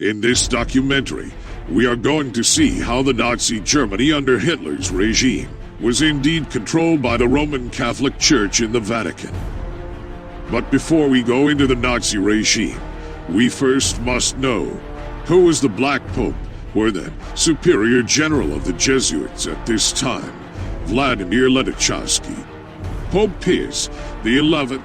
In this documentary, we are going to see how the Nazi Germany under Hitler's regime was indeed controlled by the Roman Catholic Church in the Vatican. But before we go into the Nazi regime, we first must know who was the Black Pope, or the Superior General of the Jesuits at this time, Vladimir Ledichowski. Pope Pius XI,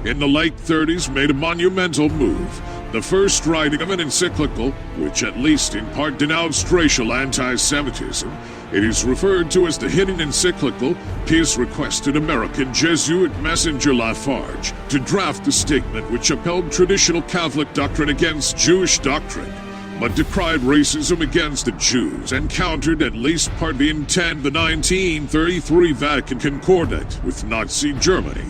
in the late 30s, made a monumental move, the first writing of an encyclical, which at least in part denounced racial anti-Semitism. It is referred to as the Hidden Encyclical. Pius requested American Jesuit messenger Lafarge to draft a statement which upheld traditional Catholic doctrine against Jewish doctrine, but decried racism against the Jews and countered at least part the intent of the 1933 Vatican Concordat with Nazi Germany.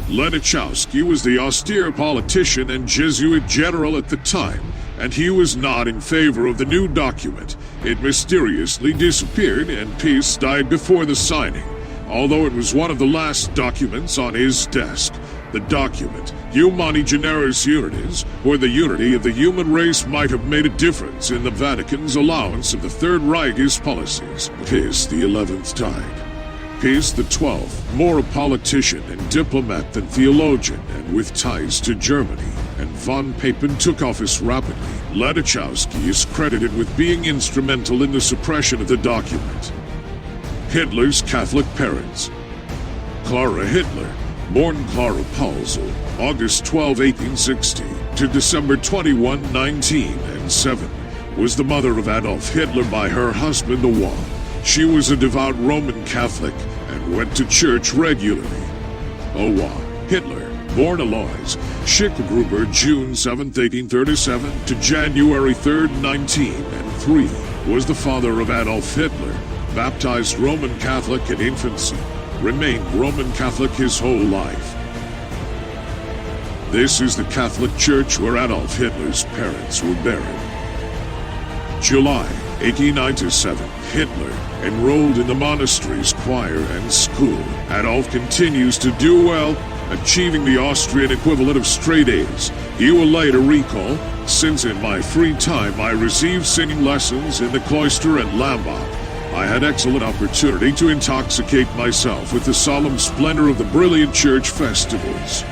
Ledichowski was the austere politician and Jesuit general at the time, and he was not in favor of the new document. It mysteriously disappeared, and Pius died before the signing, although it was one of the last documents on his desk. The document, Humani Generis Unitas, or the unity of the human race, might have made a difference in the Vatican's allowance of the Third Reich's policies. Pius XI died. Pius XII, more a politician and diplomat than theologian, and with ties to Germany, and von Papen took office rapidly. Ledichowski is credited with being instrumental in the suppression of the document. Hitler's Catholic parents. Clara Hitler, born Clara Paulsel, August 12, 1860, to December 21, 1907, was the mother of Adolf Hitler by her husband Owa. She was a devout Roman Catholic and went to church regularly. Owa Hitler, born Alois Schicklgruber, June 7, 1837, to January 3, 1903, was the father of Adolf Hitler, baptized Roman Catholic at infancy, remained Roman Catholic his whole life. This is the Catholic Church where Adolf Hitler's parents were buried. July 1897, Hitler enrolled in the monastery's choir and school. Adolf continues to do well, achieving the Austrian equivalent of straight A's. He will later recall, "Since in my free time I received singing lessons in the cloister at Lambach, I had excellent opportunity to intoxicate myself with the solemn splendor of the brilliant church festivals.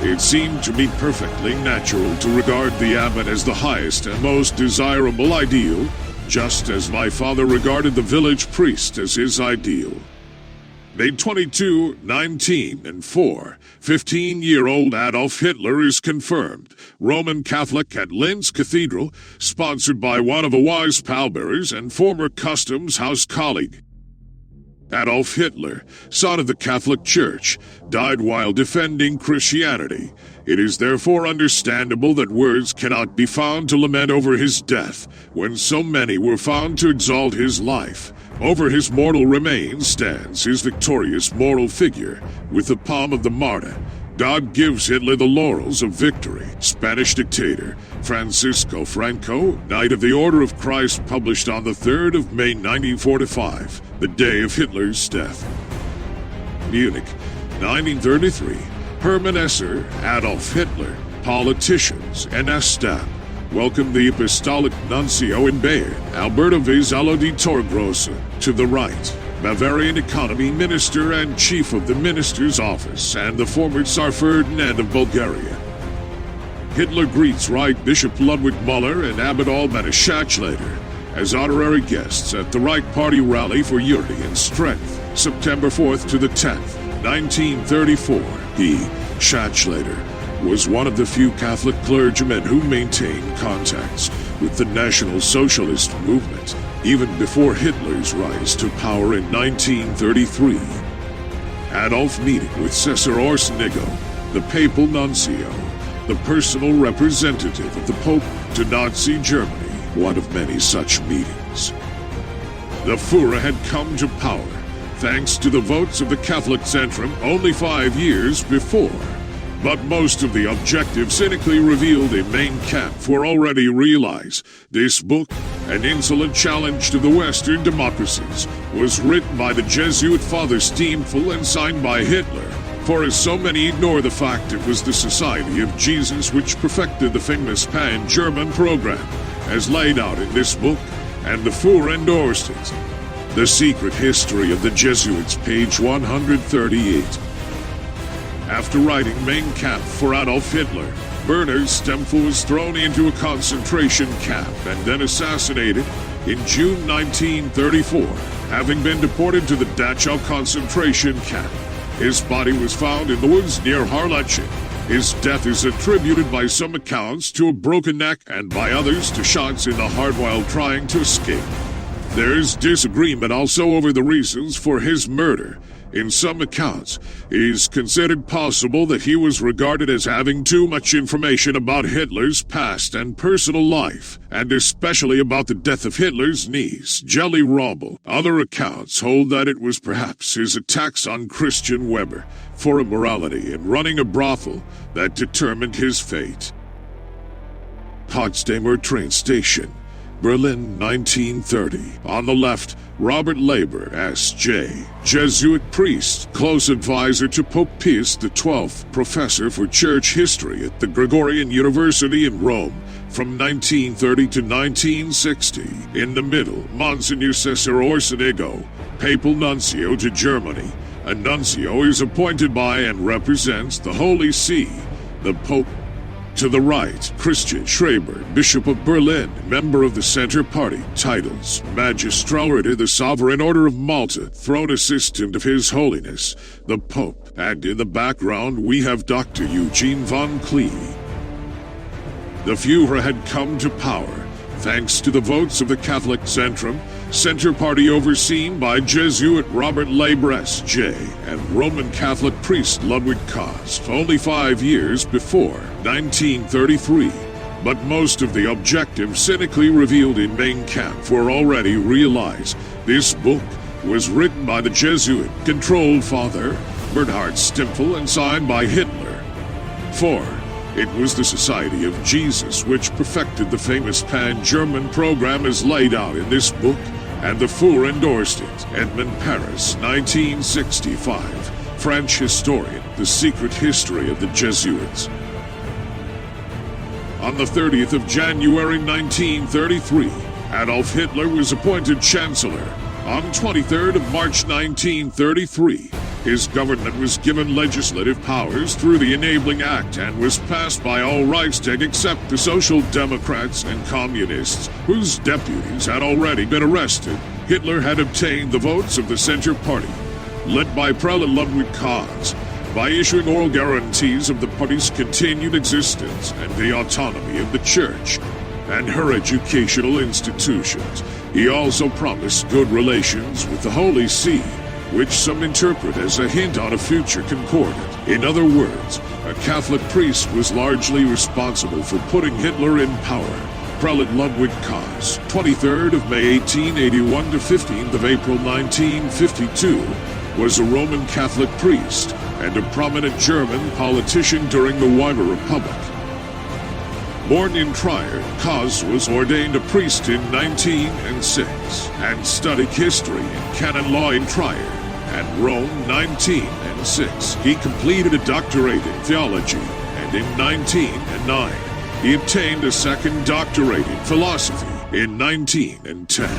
It seemed to me perfectly natural to regard the abbot as the highest and most desirable ideal, just as my father regarded the village priest as his ideal." May 22, 1904, 15-year-old Adolf Hitler is confirmed Roman Catholic at Linz Cathedral, sponsored by one of Owa's pallbearers and former Customs House colleague. Adolf Hitler, son of the Catholic Church, died while defending Christianity. It is therefore understandable that words cannot be found to lament over his death, when so many were found to exalt his life. Over his mortal remains stands his victorious moral figure, with the palm of the martyr. God gives Hitler the laurels of victory. Spanish dictator Francisco Franco, Knight of the Order of Christ, published on the 3rd of May 1945, the day of Hitler's death. Munich, 1933. Hermann Esser, Adolf Hitler, politicians, and Estab welcomed the Apostolic Nuncio in Bayern, Alberto Vasallo di Torgrossa, to the right, Bavarian economy minister and chief of the minister's office, and the former Tsar Ferdinand of Bulgaria. Hitler greets Reich Bishop Ludwig Müller and Abbot Alban Schatzlater as honorary guests at the Reich Party Rally for Unity and Strength, September 4th to the 10th, 1934. He, Schatzlater, was one of the few Catholic clergymen who maintained contacts with the National Socialist movement, even before Hitler's rise to power in 1933. Adolf meeting with Cesar Orsenigo, the papal nuncio, the personal representative of the Pope to Nazi Germany, one of many such meetings. The Führer had come to power thanks to the votes of the Catholic Zentrum only 5 years before. But most of the objectives cynically revealed in Mein Kampf were already realized. This book, an insolent challenge to the Western democracies, was written by the Jesuit Father Stiefel and signed by Hitler. For as so many ignore the fact it was the Society of Jesus which perfected the famous Pan-German program, as laid out in this book, and the Fuhrer endorsed it. The Secret History of the Jesuits, page 138. After writing Mein Kampf for Adolf Hitler, Werner Stempfel was thrown into a concentration camp and then assassinated in June 1934, having been deported to the Dachau concentration camp. His body was found in the woods near Harleching. His death is attributed by some accounts to a broken neck and by others to shots in the heart while trying to escape. There is disagreement also over the reasons for his murder. In some accounts, it is considered possible that he was regarded as having too much information about Hitler's past and personal life, and especially about the death of Hitler's niece, Jelly Rommel. Other accounts hold that it was perhaps his attacks on Christian Weber for immorality and running a brothel that determined his fate. Potsdamer train station, Berlin, 1930. On the left, Robert Leiber, S.J., Jesuit priest, close advisor to Pope Pius XII, professor for church history at the Gregorian University in Rome from 1930 to 1960. In the middle, Monsignor Cesare Orsenigo, papal nuncio to Germany. A nuncio is appointed by and represents the Holy See, the Pope. To the right, Christian Schreber, Bishop of Berlin, member of the Center Party, titles, Magistrality, the Sovereign Order of Malta, throne assistant of His Holiness, the Pope, and in the background we have Dr. Eugene von Klee. The Führer had come to power, thanks to the votes of the Catholic Centrum, Center Party overseen by Jesuit Robert Leiber S.J. and Roman Catholic priest Ludwig Kost, only 5 years before 1933. But most of the objectives cynically revealed in Mein Kampf were already realized. This book was written by the Jesuit-controlled Father Bernhard Stempfel and signed by Hitler. 4. It was the Society of Jesus which perfected the famous Pan-German program as laid out in this book, and the Fuhrer endorsed it. Edmond Paris, 1965. French historian, The Secret History of the Jesuits. On the 30th of January 1933, Adolf Hitler was appointed Chancellor. On 23rd of March 1933, his government was given legislative powers through the Enabling Act and was passed by all Reichstag except the Social Democrats and Communists, whose deputies had already been arrested. Hitler had obtained the votes of the Center Party, led by Prelate Ludwig Kost, by issuing oral guarantees of the party's continued existence and the autonomy of the Church and her educational institutions. He also promised good relations with the Holy See, which some interpret as a hint on a future concordat. In other words, a Catholic priest was largely responsible for putting Hitler in power. Prelate Ludwig Kost, 23rd of May 1881 to 15th of April 1952, was a Roman Catholic priest and a prominent German politician during the Weimar Republic. Born in Trier, Kost was ordained a priest in 1906 and studied history and canon law in Trier and Rome 1906. He completed a doctorate in theology, and in 1909 he obtained a second doctorate in philosophy in 1910.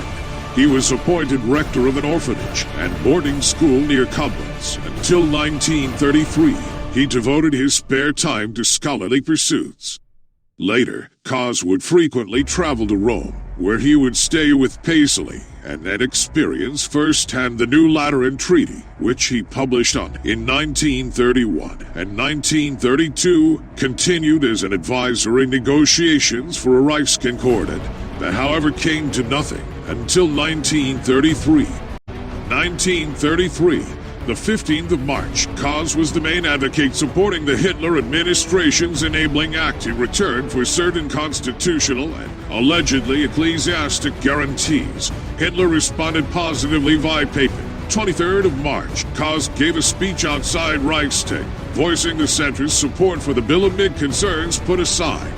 He was appointed rector of an orphanage and boarding school near Koblenz. Until 1933, he devoted his spare time to scholarly pursuits. Later, Kost would frequently travel to Rome, where he would stay with Pacelli and then experience firsthand the New Lateran Treaty, which he published on in 1931 and 1932, continued as an advisor in negotiations for a Reichsconcordat that however came to nothing until 1933. 1933. The 15th of March, Kost was the main advocate supporting the Hitler administration's Enabling Act in return for certain constitutional and allegedly ecclesiastic guarantees. Hitler responded positively via paper. 23rd of March, Kost gave a speech outside Reichstag, voicing the center's support for the Bill amid concerns put aside.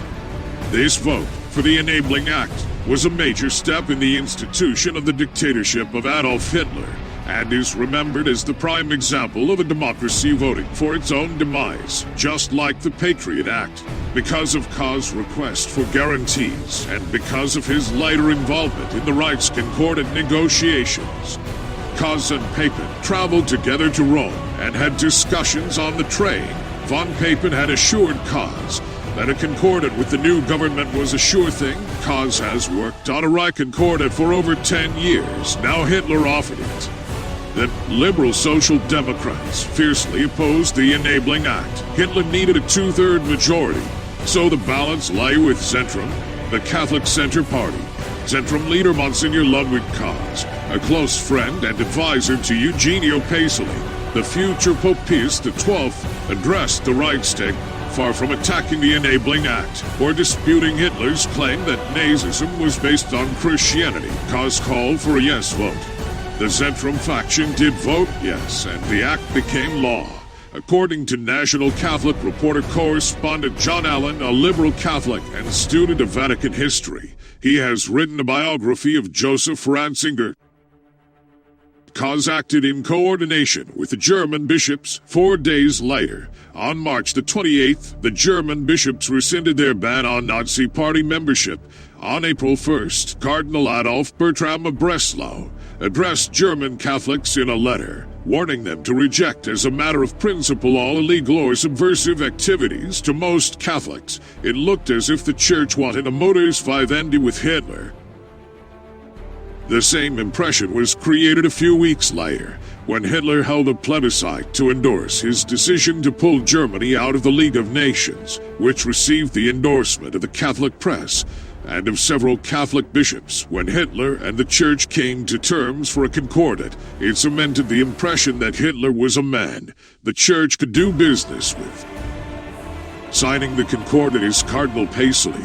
This vote for the Enabling Act was a major step in the institution of the dictatorship of Adolf Hitler, and is remembered as the prime example of a democracy voting for its own demise, just like the Patriot Act. Because of Ka's request for guarantees, and because of his later involvement in the Rights Concordat negotiations, Kaz and Papen traveled together to Rome and had discussions on the train. Von Papen had assured Kaz that a concordat with the new government was a sure thing. Kaz has worked on a Reich Concordat for over 10 years. Now Hitler offered it. The liberal Social Democrats fiercely opposed the Enabling Act. Hitler needed a two-third majority, so the balance lay with Zentrum, the Catholic Center Party. Zentrum leader Monsignor Ludwig Kaz, a close friend and advisor to Eugenio Pacelli, the future Pope Pius XII, addressed the Reichstag, far from attacking the Enabling Act or disputing Hitler's claim that Nazism was based on Christianity. Kaz called for a yes vote. The Zentrum faction did vote yes, and the act became law. According to National Catholic Reporter correspondent John Allen, a liberal Catholic and student of Vatican history, he has written a biography of Joseph Ratzinger. Kaz acted in coordination with the German bishops. 4 days later, on March the 28th, the German bishops rescinded their ban on Nazi Party membership. On April 1st, Cardinal Adolf Bertram of Breslau addressed German Catholics in a letter, warning them to reject as a matter of principle all illegal or subversive activities. To most Catholics, it looked as if the Church wanted a modus vivendi with Hitler. The same impression was created a few weeks later, when Hitler held a plebiscite to endorse his decision to pull Germany out of the League of Nations, which received the endorsement of the Catholic press and of several Catholic bishops. When Hitler and the Church came to terms for a concordat, it cemented the impression that Hitler was a man the Church could do business with. Signing the concordat is Cardinal Pacelli,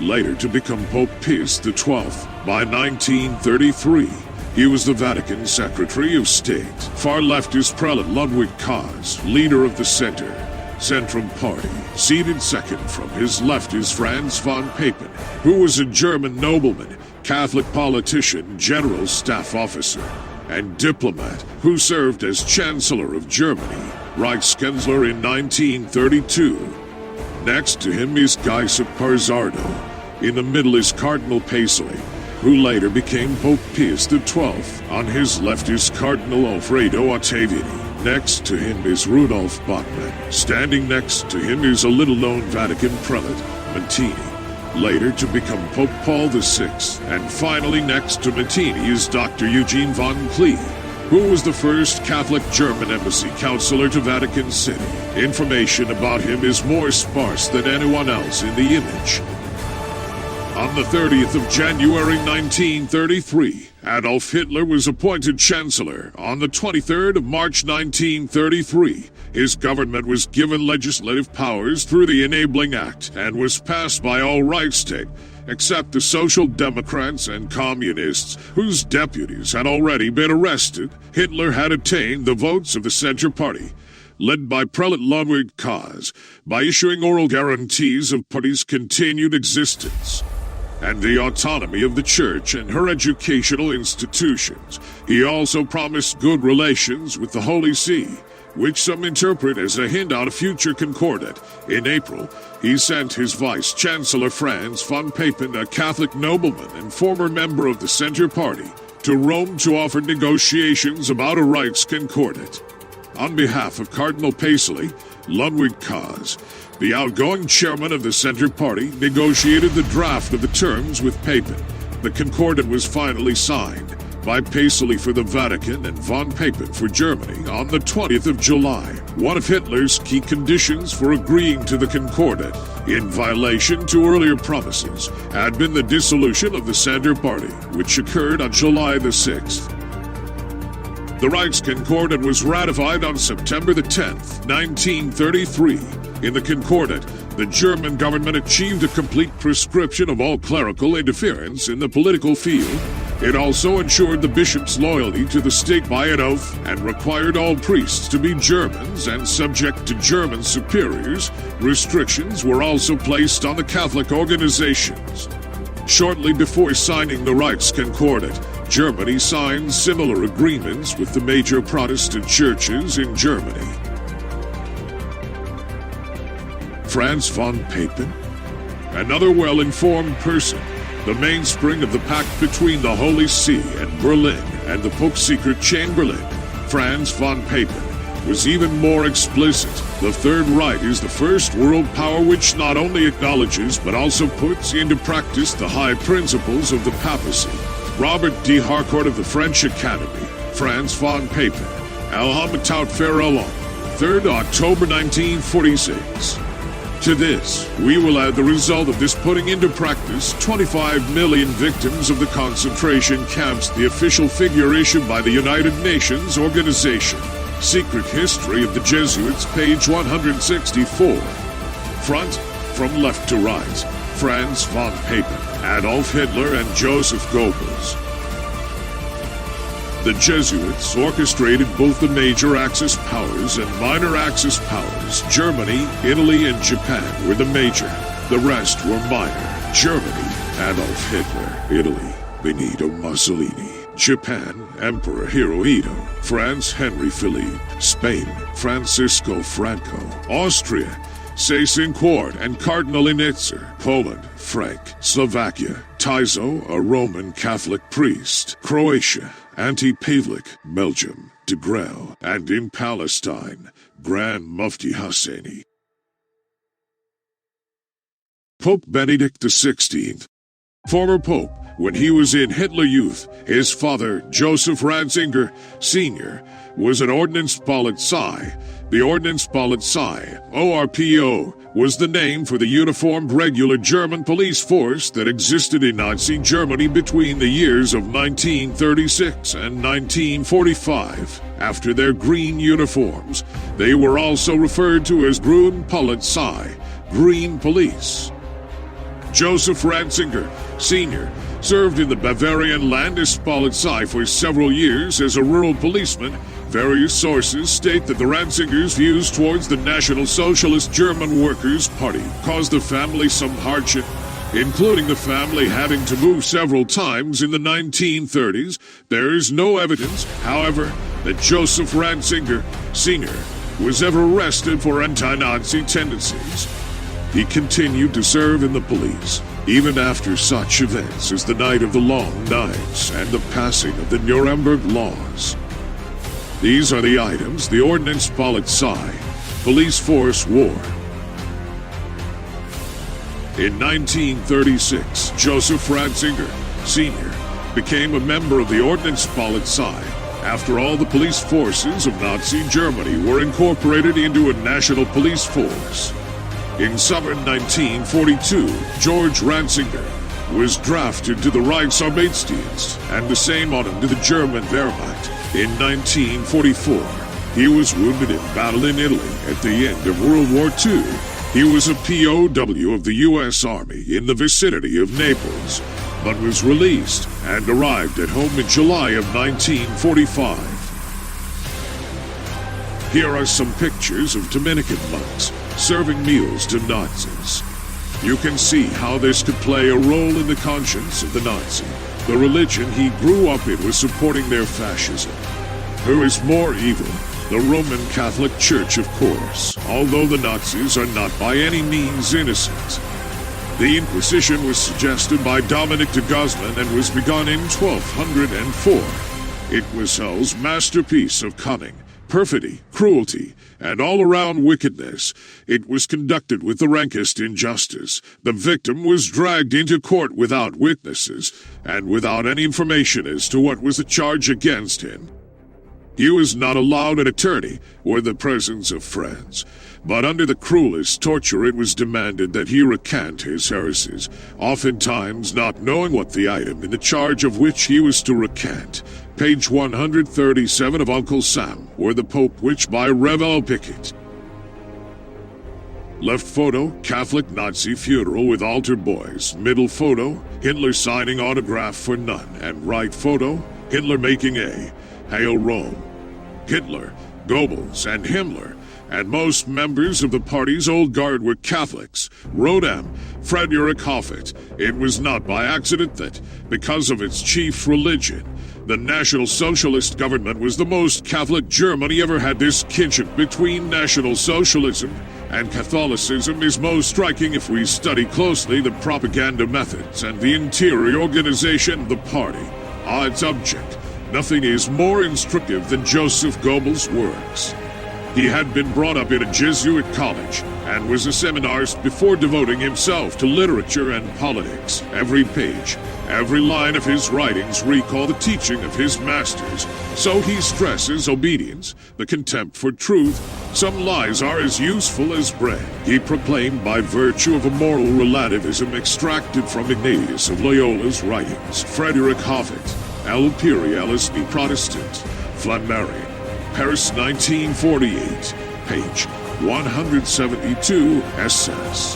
later to become Pope Pius XII. By 1933, he was the Vatican Secretary of State. Far leftist prelate Ludwig Kaz, leader of the Centrum Party. Seated second from his left is Franz von Papen, who was a German nobleman, Catholic politician, general staff officer, and diplomat who served as Chancellor of Germany, Reichskanzler in 1932. Next to him is Giuseppe Parzardo. In the middle is Cardinal Pacelli, who later became Pope Pius XII. On his left is Cardinal Alfredo Ottaviani. Next to him is Rudolf Bachmann. Standing next to him is a little-known Vatican prelate, Mattini, later to become Pope Paul VI. And finally next to Mattini is Dr. Eugene von Klee, who was the first Catholic German embassy counselor to Vatican City. Information about him is more sparse than anyone else in the image. On the 30th of January 1933, Adolf Hitler was appointed Chancellor. On the 23rd of March 1933, his government was given legislative powers through the Enabling Act and was passed by all Reichstag, except the Social Democrats and Communists, whose deputies had already been arrested. Hitler had attained the votes of the Center Party, led by Prelate Ludwig Kaz, by issuing oral guarantees of party's continued existence and the autonomy of the Church and her educational institutions. He also promised good relations with the Holy See, which some interpret as a hint at a future concordat. In April, he sent his Vice-Chancellor Franz von Papen, a Catholic nobleman and former member of the Center Party, to Rome to offer negotiations about a Reichskonkordat. On behalf of Cardinal Pacelli, Ludwig Kaz, the outgoing chairman of the Center Party, negotiated the draft of the terms with Papen. The concordat was finally signed by Pacelli for the Vatican and von Papen for Germany on the 20th of July. One of Hitler's key conditions for agreeing to the concordat, in violation to earlier promises, had been the dissolution of the Center Party, which occurred on July the 6th. The Reichskonkordat was ratified on September the 10th, 1933. In the Concordat, the German government achieved a complete proscription of all clerical interference in the political field. It also ensured the bishop's loyalty to the state by an oath and required all priests to be Germans and subject to German superiors. Restrictions were also placed on the Catholic organizations. Shortly before signing the Reichskonkordat, Germany signed similar agreements with the major Protestant churches in Germany. Franz von Papen, another well-informed person, the mainspring of the pact between the Holy See and Berlin and the Pope's secret Chamberlain, Franz von Papen, was even more explicit. The Third Reich is the first world power which not only acknowledges but also puts into practice the high principles of the papacy. Robert D. Harcourt of the French Academy, Franz von Papen, El Habitat Farallon, 3rd October 1946. To this, we will add the result of this putting into practice 25 million victims of the concentration camps, the official figure issued by the United Nations Organization. Secret History of the Jesuits, page 164. Front, from left to right, Franz von Papen, Adolf Hitler, and Joseph Goebbels. The Jesuits orchestrated both the major Axis powers and minor Axis powers. Germany, Italy, and Japan were the major. The rest were minor. Germany, Adolf Hitler. Italy, Benito Mussolini. Japan, Emperor Hirohito. France, Henry Philippe. Spain, Francisco Franco. Austria, Seyss-Inquart and Cardinal Initzer. Poland, Frank. Slovakia, Tiso, a Roman Catholic priest. Croatia, Ante-Pavlik. Belgium, de Grelle. And in Palestine, Grand Mufti Husseini. Pope Benedict XVI. Former Pope. When he was in Hitler Youth, his father, Joseph Ratzinger Sr., was an Ordnungspolizei. The Ordnungspolizei, ORPO, was the name for the uniformed regular German police force that existed in Nazi Germany between the years of 1936 and 1945. After their green uniforms, they were also referred to as Grün Polizei, Green Police. Joseph Ratzinger Sr. served in the Bavarian Landespolizei for several years as a rural policeman. Various sources state that the Ratzingers' views towards the National Socialist German Workers' Party caused the family some hardship, including the family having to move several times in the 1930s. There is no evidence, however, that Joseph Ratzinger Sr. was ever arrested for anti-Nazi tendencies. He continued to serve in the police, even after such events as the Night of the Long Knives and the passing of the Nuremberg Laws. These are the items the Ordnungspolizei, police force, wore. In 1936, Joseph Ratzinger Sr. became a member of the Ordnungspolizei after all the police forces of Nazi Germany were incorporated into a national police force. In summer 1942, George Ratzinger was drafted to the Reichsarbeitsdienst, and the same autumn to the German Wehrmacht. In 1944, he was wounded in battle in Italy at the end of World War II. He was a POW of the U.S. Army in the vicinity of Naples, but was released and arrived at home in July of 1945. Here are some pictures of Dominican monks serving meals to Nazis. You can see how this could play a role in the conscience of the Nazi. The religion he grew up in was supporting their fascism. Who is more evil? The Roman Catholic Church, of course, although the Nazis are not by any means innocent. The Inquisition was suggested by Dominic de Guzman and was begun in 1204. It was hell's masterpiece of cunning, perfidy, cruelty, and all-around wickedness. It was conducted with the rankest injustice. The victim was dragged into court without witnesses, and without any information as to what was the charge against him. He was not allowed an attorney or the presence of friends, but under the cruelest torture it was demanded that he recant his heresies, oftentimes not knowing what the item in the charge of which he was to recant. Page 137 of Uncle Sam, or The Pope, which by Revel Pickett. Left photo, Catholic Nazi funeral with altar boys. Middle photo, Hitler signing autograph for none. And right photo, Hitler making a Hail Rome. Hitler, Goebbels, and Himmler and most members of the party's old guard were Catholics, wrote M. Frederick Hoffet. It was not by accident that, because of its chief religion, the National Socialist government was the most Catholic Germany ever had. This kinship between National Socialism and Catholicism is most striking if we study closely the propaganda methods and the interior organization of the party. On its object, nothing is more instructive than Joseph Goebbels' works. He had been brought up in a Jesuit college and was a seminarist before devoting himself to literature and politics. Every page, every line of his writings recall the teaching of his masters. So he stresses obedience, the contempt for truth. Some lies are as useful as bread. He proclaimed by virtue of a moral relativism extracted from Ignatius of Loyola's writings. Frederick Hoffet, El Imperialisme Protestant, Flammary, Paris 1948, page 172 SS.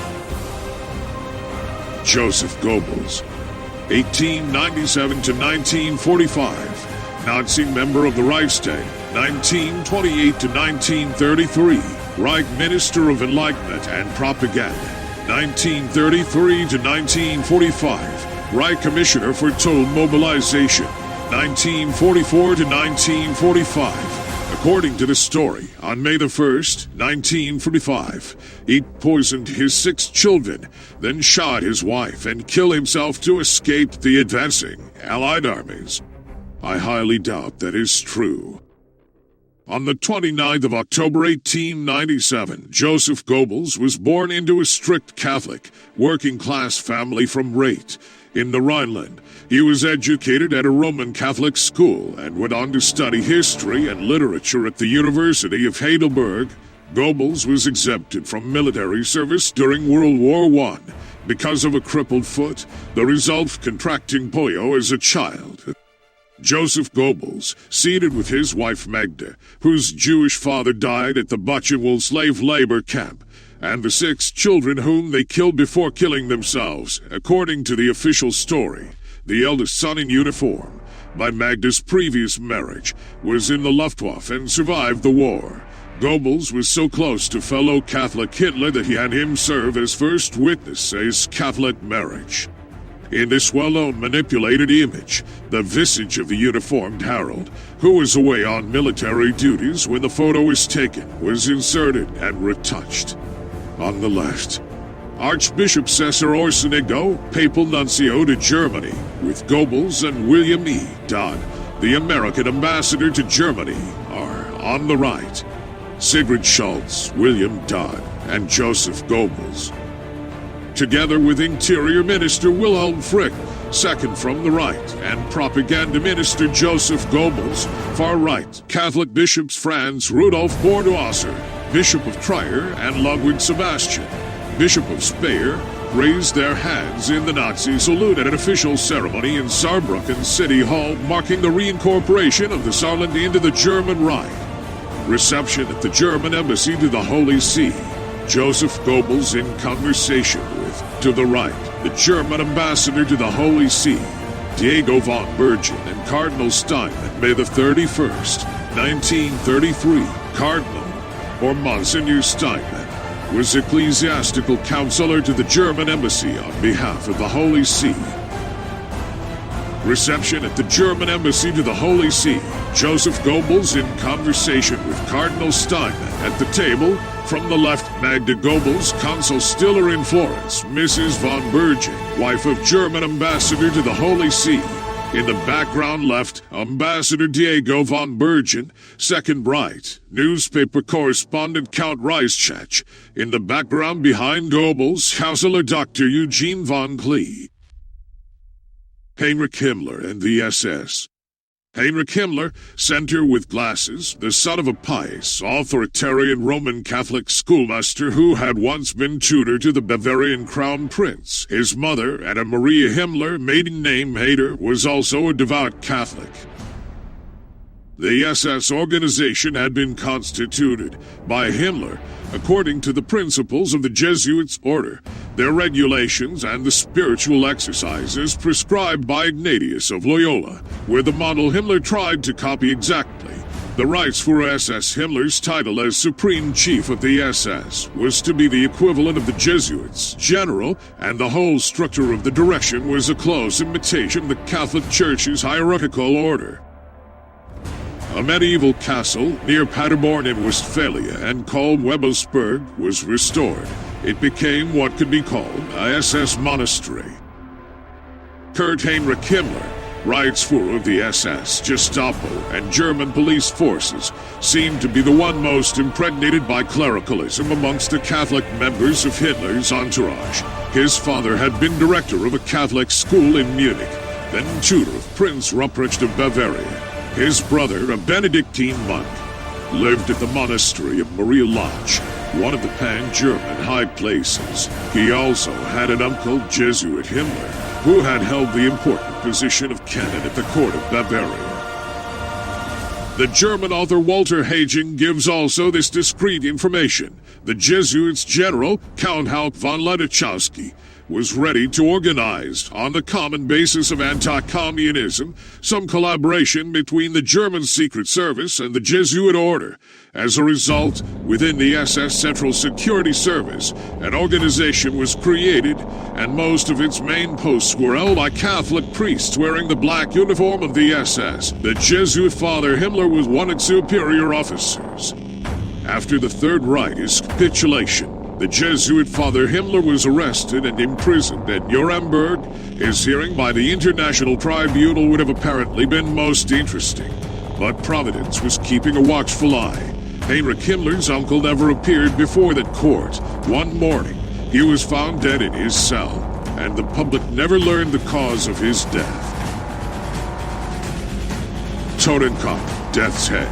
Joseph Goebbels, 1897 to 1945, Nazi member of the Reichstag, 1928 to 1933, Reich Minister of Enlightenment and Propaganda, 1933 to 1945, Reich Commissioner for Total Mobilization, 1944 to 1945. According to the story, on May the 1st, 1945, he poisoned his 6 children, then shot his wife and killed himself to escape the advancing Allied armies. I highly doubt that is true. On the 29th of October 1897, Joseph Goebbels was born into a strict Catholic, working-class family from Reit, in the Rhineland. He was educated at a Roman Catholic school and went on to study history and literature at the University of Heidelberg. Goebbels was exempted from military service during World War I because of a crippled foot, the result of contracting polio as a child. Joseph Goebbels, seated with his wife Magda, whose Jewish father died at the Buchenwald slave labor camp, and the 6 children whom they killed before killing themselves. According to the official story, the eldest son in uniform, by Magda's previous marriage, was in the Luftwaffe and survived the war. Goebbels was so close to fellow Catholic Hitler that he had him serve as first witness to his Catholic marriage. In this well-known manipulated image, the visage of the uniformed herald, who was away on military duties when the photo was taken, was inserted and retouched. On the left, Archbishop Cesar Orsenigo, Papal Nuncio to Germany, with Goebbels and William E. Dodd, the American ambassador to Germany, are on the right. Sigrid Schultz, William Dodd, and Joseph Goebbels. Together with Interior Minister Wilhelm Frick, second from the right, and Propaganda Minister Joseph Goebbels, far right, Catholic bishops Franz Rudolf Bordoasser, Bishop of Trier, and Ludwig Sebastian, Bishop of Speyer, raised their hands in the Nazi salute at an official ceremony in Saarbrücken City Hall marking the reincorporation of the Saarland into the German Reich. Reception at the German Embassy to the Holy See. Joseph Goebbels in conversation with, to the right, the German ambassador to the Holy See, Diego von Bergen, and Cardinal Steinmann, May the 31st, 1933. Cardinal, or Monsignor Steinmann, was ecclesiastical counselor to the German embassy on behalf of the Holy See. Reception at the German Embassy to the Holy See. Joseph Goebbels in conversation with Cardinal Steinmann. At the table, from the left, Magda Goebbels, Consul Stiller in Florence, Mrs. von Bergen, wife of German Ambassador to the Holy See. In the background left, Ambassador Diego von Bergen. Second right, newspaper correspondent Count Reischach. In the background behind Goebbels, Counselor Dr. Eugene von Klee. Heinrich Himmler and the SS. Heinrich Himmler, center with glasses, the son of a pious, authoritarian Roman Catholic schoolmaster who had once been tutor to the Bavarian crown prince. His mother, Anna Maria Himmler, maiden name Hader, was also a devout Catholic. The SS organization had been constituted by Himmler according to the principles of the Jesuits' order, their regulations, and the spiritual exercises prescribed by Ignatius of Loyola, where the model Himmler tried to copy exactly. The rights for SS Himmler's title as Supreme Chief of the SS was to be the equivalent of the Jesuits' general, and the whole structure of the direction was a close imitation of the Catholic Church's hierarchical order. A medieval castle near Paderborn in Westphalia and called Webelsburg was restored. It became what could be called a SS monastery. Kurt Heinrich Himmler, Reichsführer of the SS, Gestapo, and German police forces, seemed to be the one most impregnated by clericalism amongst the Catholic members of Hitler's entourage. His father had been director of a Catholic school in Munich, then tutor of Prince Ruprecht of Bavaria. His brother, a Benedictine monk, lived at the monastery of Maria Lodge, one of the pan-German high places. He also had an uncle, Jesuit Himmler, who had held the important position of canon at the court of Bavaria. The German author Walter Haging gives also this discreet information. The Jesuits' general, Count Haupt von Ladachowski, was ready to organize, on the common basis of anti-communism, some collaboration between the German Secret Service and the Jesuit order. As a result, within the SS Central Security Service, an organization was created, and most of its main posts were held by Catholic priests wearing the black uniform of the SS. The Jesuit Father Himmler was one of its superior officers. After the Third Reich's capitulation, the Jesuit Father Himmler was arrested and imprisoned at Nuremberg. His hearing by the International Tribunal would have apparently been most interesting, but Providence was keeping a watchful eye. Heinrich Himmler's uncle never appeared before that court. One morning, he was found dead in his cell, and the public never learned the cause of his death. Totenkopf, Death's Head.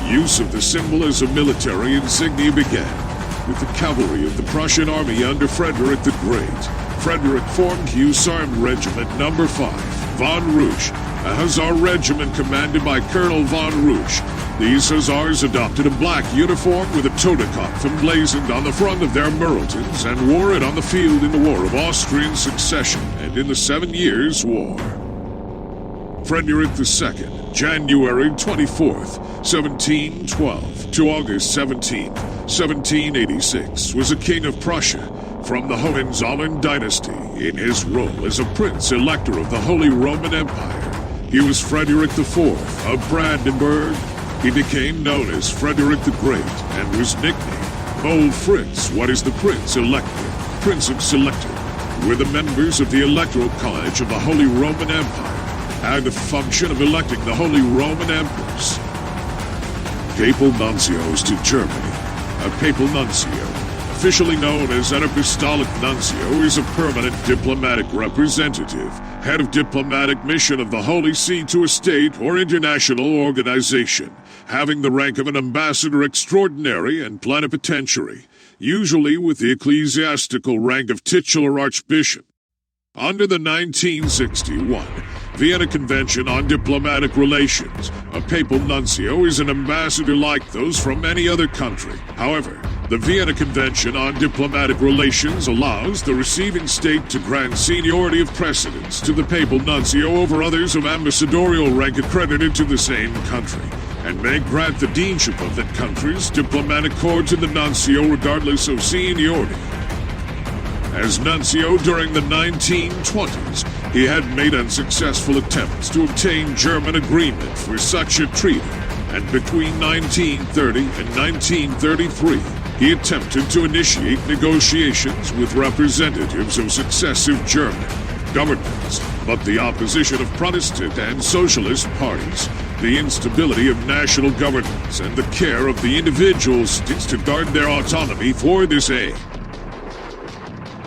Use of the symbol as a military insignia began with the cavalry of the Prussian army under Frederick the Great. Frederick formed Hussarmed Regiment No. 5, von Rauch, a Hussar regiment commanded by Colonel von Rauch. These Hussars adopted a black uniform with a Totenkopf emblazoned on the front of their Murltons and wore it on the field in the War of Austrian Succession and in the 7 Years' War. Frederick II, January 24th, 1712 to August 17th, 1786, was a king of Prussia from the Hohenzollern dynasty in his role as a prince-elector of the Holy Roman Empire. He was Frederick IV of Brandenburg. He became known as Frederick the Great and was nicknamed Old Fritz, what is the Prince-Elector, Prince of Selector, were the members of the Electoral College of the Holy Roman Empire, had the function of electing the Holy Roman Emperors. Papal nuncios to Germany. A papal nuncio, officially known as an apostolic nuncio, is a permanent diplomatic representative, head of diplomatic mission of the Holy See to a state or international organization, having the rank of an ambassador extraordinary and plenipotentiary, usually with the ecclesiastical rank of titular archbishop. Under the 1961 Vienna Convention on Diplomatic Relations, a papal nuncio is an ambassador like those from any other country. However, the Vienna Convention on Diplomatic Relations allows the receiving state to grant seniority of precedence to the papal nuncio over others of ambassadorial rank accredited to the same country, and may grant the deanship of that country's diplomatic corps to the nuncio regardless of seniority. As nuncio during the 1920s, he had made unsuccessful attempts to obtain German agreement for such a treaty, and between 1930 and 1933, he attempted to initiate negotiations with representatives of successive German governments, but the opposition of Protestant and socialist parties, the instability of national governments, and the care of the individual states to guard their autonomy for this aim.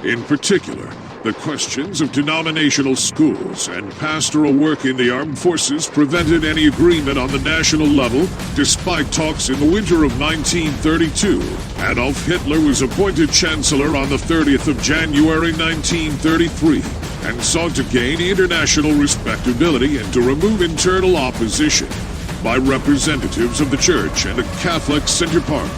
In particular, the questions of denominational schools and pastoral work in the armed forces prevented any agreement on the national level, despite talks in the winter of 1932. Adolf Hitler was appointed Chancellor on the 30th of January 1933 and sought to gain international respectability and to remove internal opposition by representatives of the Church and a Catholic Center Party.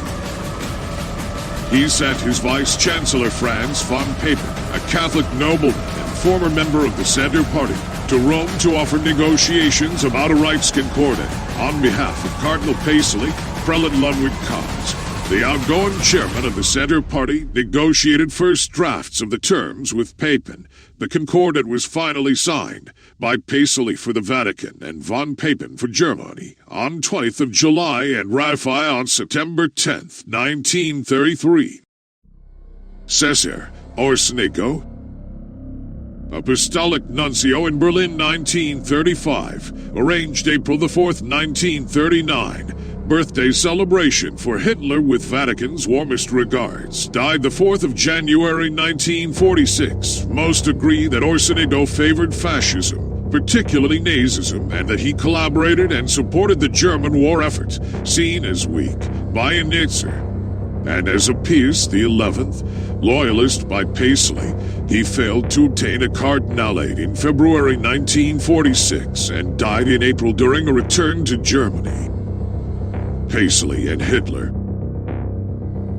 He sent his Vice-Chancellor Franz von Papen, a Catholic nobleman and former member of the Center Party, to Rome to offer negotiations about a rights concordat on behalf of Cardinal Paisley, Prelate Ludwig Kahns. The outgoing chairman of the Center Party negotiated first drafts of the terms with Papen. The concordat was finally signed by Paisley for the Vatican and von Papen for Germany on 20th of July and ratified on September 10th, 1933. Cesare Orsenico, Apostolic Nuncio in Berlin 1935, arranged April the 4th, 1939. Birthday celebration for Hitler with Vatican's warmest regards. Died the 4th of January 1946. Most agree that Orsenico favored fascism, particularly Nazism, and that he collaborated and supported the German war effort, seen as weak by a Nazi. And as a Pius XI, loyalist by Paisley, he failed to obtain a cardinalate in February 1946 and died in April during a return to Germany. Paisley and Hitler.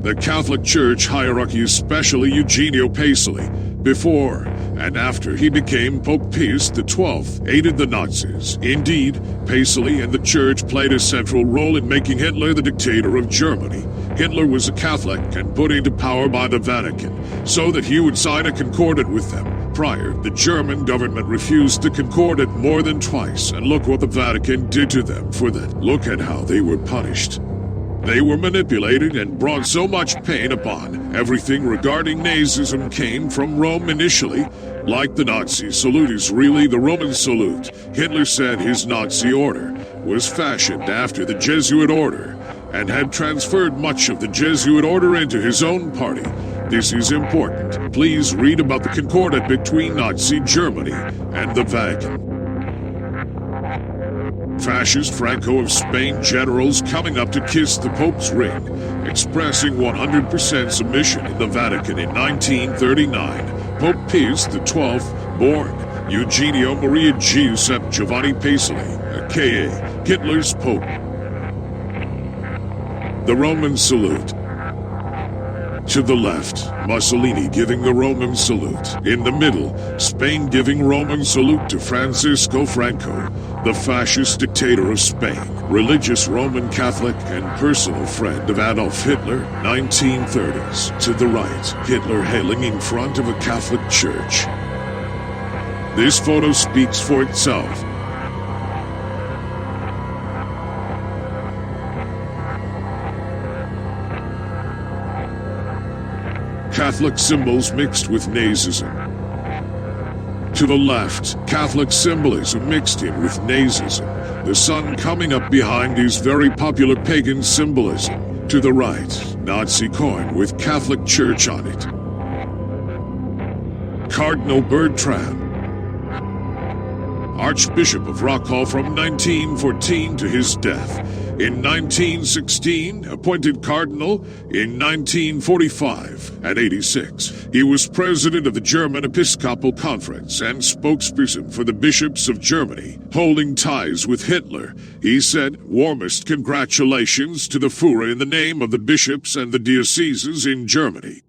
The Catholic Church hierarchy, especially Eugenio Paisley, before and after he became Pope Pius XII, aided the Nazis. Indeed, Paisley and the Church played a central role in making Hitler the dictator of Germany. Hitler was a Catholic and put into power by the Vatican so that he would sign a concordat with them. Prior, the German government refused the concordat more than twice, and look what the Vatican did to them for that. Look at how they were punished. They were manipulated and brought so much pain upon. Everything regarding Nazism came from Rome initially. Like the Nazi salute is really the Roman salute. Hitler said his Nazi order was fashioned after the Jesuit order and had transferred much of the Jesuit order into his own party. This is important. Please read about the concordat between Nazi Germany and the Vatican. Fascist Franco of Spain generals coming up to kiss the Pope's ring, expressing 100% submission in the Vatican in 1939. Pope Pius XII, born Eugenio Maria Giuseppe Giovanni Paisley, aka Hitler's Pope. The Roman salute. To the left, Mussolini giving the Roman salute. In the middle, Spain giving Roman salute to Francisco Franco, the fascist dictator of Spain, religious Roman Catholic and personal friend of Adolf Hitler, 1930s. To the right, Hitler hailing in front of a Catholic church. This photo speaks for itself. Catholic symbols mixed with Nazism. To the left, Catholic symbolism mixed in with Nazism. The sun coming up behind is very popular pagan symbolism. To the right, Nazi coin with Catholic Church on it. Cardinal Bertram, Archbishop of Rockall from 1914 to his death. In 1916, appointed cardinal. In 1945 and 86, he was president of the German Episcopal Conference and spokesperson for the bishops of Germany, holding ties with Hitler. He said, "Warmest congratulations to the Führer in the name of the bishops and the dioceses in Germany."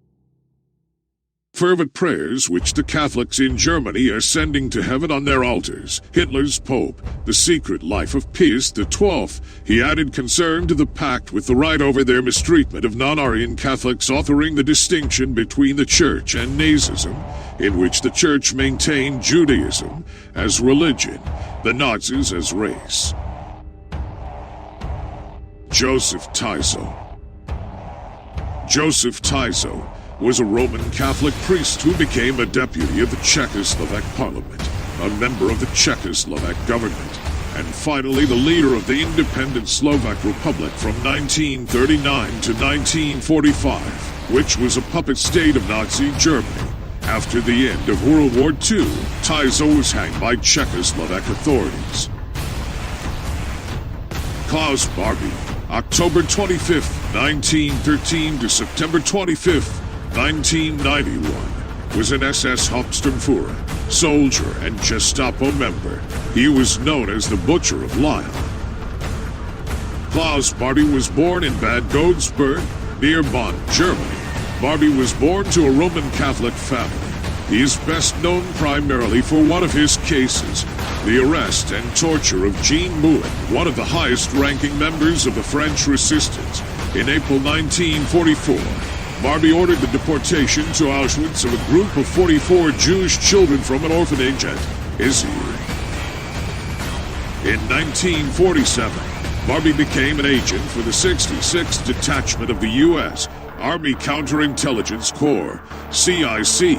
Fervent prayers which the Catholics in Germany are sending to heaven on their altars. Hitler's Pope, the secret life of Pius XII. He added concern to the pact with the right over their mistreatment of non-Aryan Catholics, authoring the distinction between the Church and Nazism, in which the Church maintained Judaism as religion, the Nazis as race. Joseph Tiso. Joseph Tiso was a Roman Catholic priest who became a deputy of the Czechoslovak parliament, a member of the Czechoslovak government, and finally the leader of the independent Slovak Republic from 1939 to 1945, which was a puppet state of Nazi Germany. After the end of World War II, Tiso was hanged by Czechoslovak authorities. Klaus Barbie, October 25, 1913 to September 25, 1991, was an SS Hauptsturmführer, soldier and Gestapo member. He was known as the Butcher of Lyon. Klaus Barbie was born in Bad Godesberg, near Bonn, Germany. Barbie was born to a Roman Catholic family. He is best known primarily for one of his cases, the arrest and torture of Jean Moulin, one of the highest-ranking members of the French resistance. In April 1944, Barbie ordered the deportation to Auschwitz of a group of 44 Jewish children from an orphanage at Izhir. In 1947, Barbie became an agent for the 66th Detachment of the U.S. Army Counterintelligence Corps, CIC.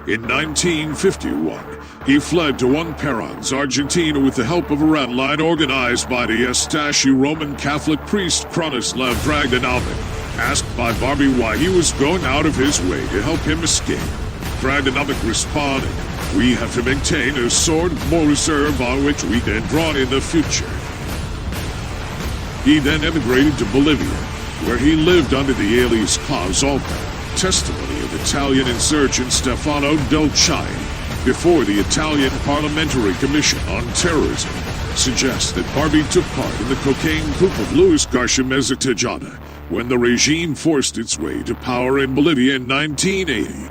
In 1951, he fled to Perons, Argentina with the help of a red line organized by the Stasi Roman Catholic priest Kronislav Draganovic. Asked by Barbie why he was going out of his way to help him escape, Draganovic responded, "We have to maintain a sort of moral reserve on which we can draw in the future." He then emigrated to Bolivia, where he lived under the alias Klaus Alpa, testimony of Italian insurgent Stefano Del Chai before the Italian Parliamentary Commission on Terrorism suggests that Barbie took part in the cocaine coup of Luis Garcia Tejada when the regime forced its way to power in Bolivia in 1980.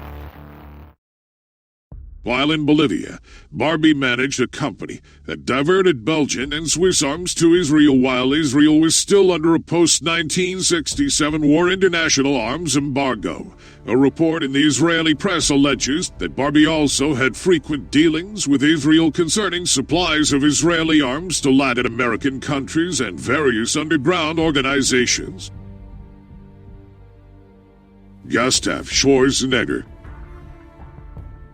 While in Bolivia, Barbie managed a company that diverted Belgian and Swiss arms to Israel while Israel was still under a post-1967 war international arms embargo. A report in the Israeli press alleges that Barbie also had frequent dealings with Israel concerning supplies of Israeli arms to Latin American countries and various underground organizations. Gustav Schwarzenegger.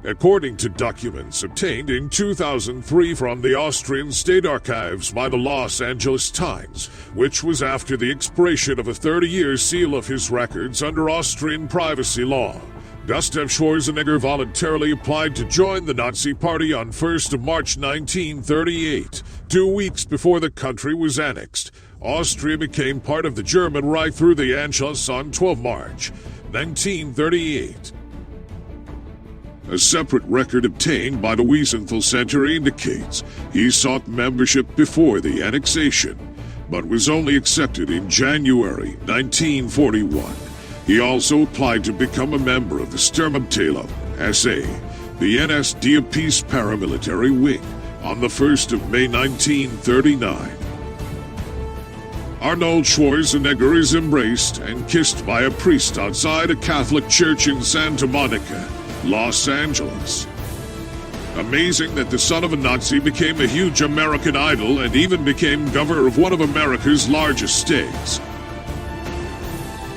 According to documents obtained in 2003 from the Austrian State Archives by the Los Angeles Times, which was after the expiration of a 30-year seal of his records under Austrian privacy law, Gustav Schwarzenegger voluntarily applied to join the Nazi Party on 1st of March 1938, 2 weeks before the country was annexed. Austria became part of the German Reich through the Anschluss on 12 March 1938. A separate record obtained by the Wiesenthal Center indicates he sought membership before the annexation, but was only accepted in January 1941. He also applied to become a member of the Sturmabteilung SA, the NSDAP Peace paramilitary wing, on the 1st of May 1939. Arnold Schwarzenegger is embraced and kissed by a priest outside a Catholic church in Santa Monica, Los Angeles. Amazing that the son of a Nazi became a huge American idol and even became governor of one of America's largest states.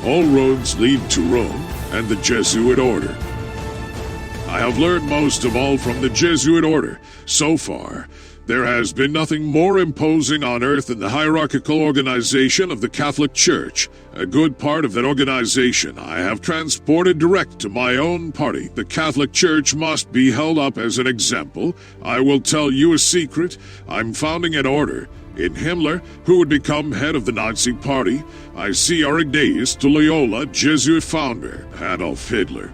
All roads lead to Rome and the Jesuit order. I have learned most of all from the Jesuit order. So far, there has been nothing more imposing on earth than the hierarchical organization of the Catholic Church. A good part of that organization I have transported direct to my own party. The Catholic Church must be held up as an example. I will tell you a secret. I'm founding an order. In Himmler, who would become head of the Nazi Party, I see our Ignatius de Loyola, Jesuit founder, Adolf Hitler.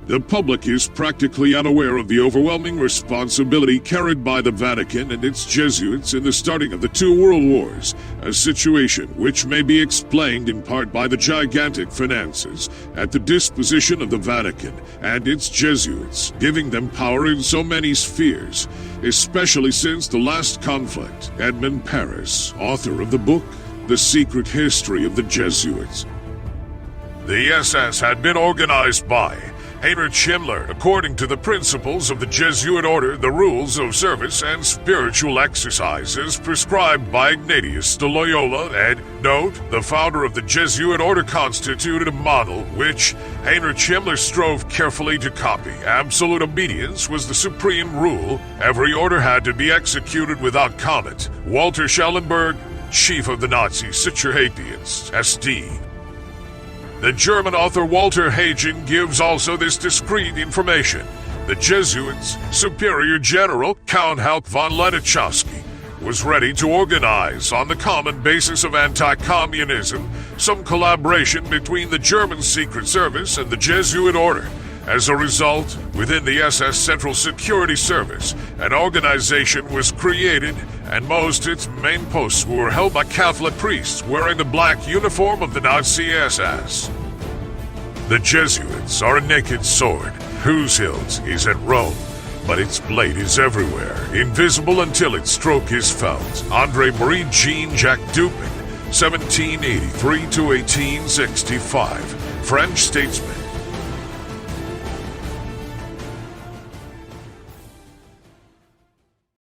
The public is practically unaware of the overwhelming responsibility carried by the Vatican and its Jesuits in the starting of the two world wars, a situation which may be explained in part by the gigantic finances at the disposition of the Vatican and its Jesuits, giving them power in so many spheres, especially since the last conflict. Edmund Paris, author of the book The Secret History of the Jesuits. The SS had been organized by Heinrich Himmler, according to the principles of the Jesuit order, the rules of service and spiritual exercises prescribed by Ignatius de Loyola, and, note, the founder of the Jesuit order constituted a model which Heinrich Himmler strove carefully to copy. Absolute obedience was the supreme rule. Every order had to be executed without comment. Walter Schellenberg, chief of the Nazi Sicherheitsdienst, SD. The German author Walter Hagen gives also this discreet information. The Jesuits' superior general, Count Haupt von Ledichowski, was ready to organize, on the common basis of anti-communism, some collaboration between the German Secret Service and the Jesuit order. As a result, within the SS Central Security Service, an organization was created, and most its main posts were held by Catholic priests wearing the black uniform of the Nazi SS. The Jesuits are a naked sword, whose hilt is at Rome, but its blade is everywhere, invisible until its stroke is felt. Andre Marie Jean Jacques Dupin, 1783 to 1865, French statesman.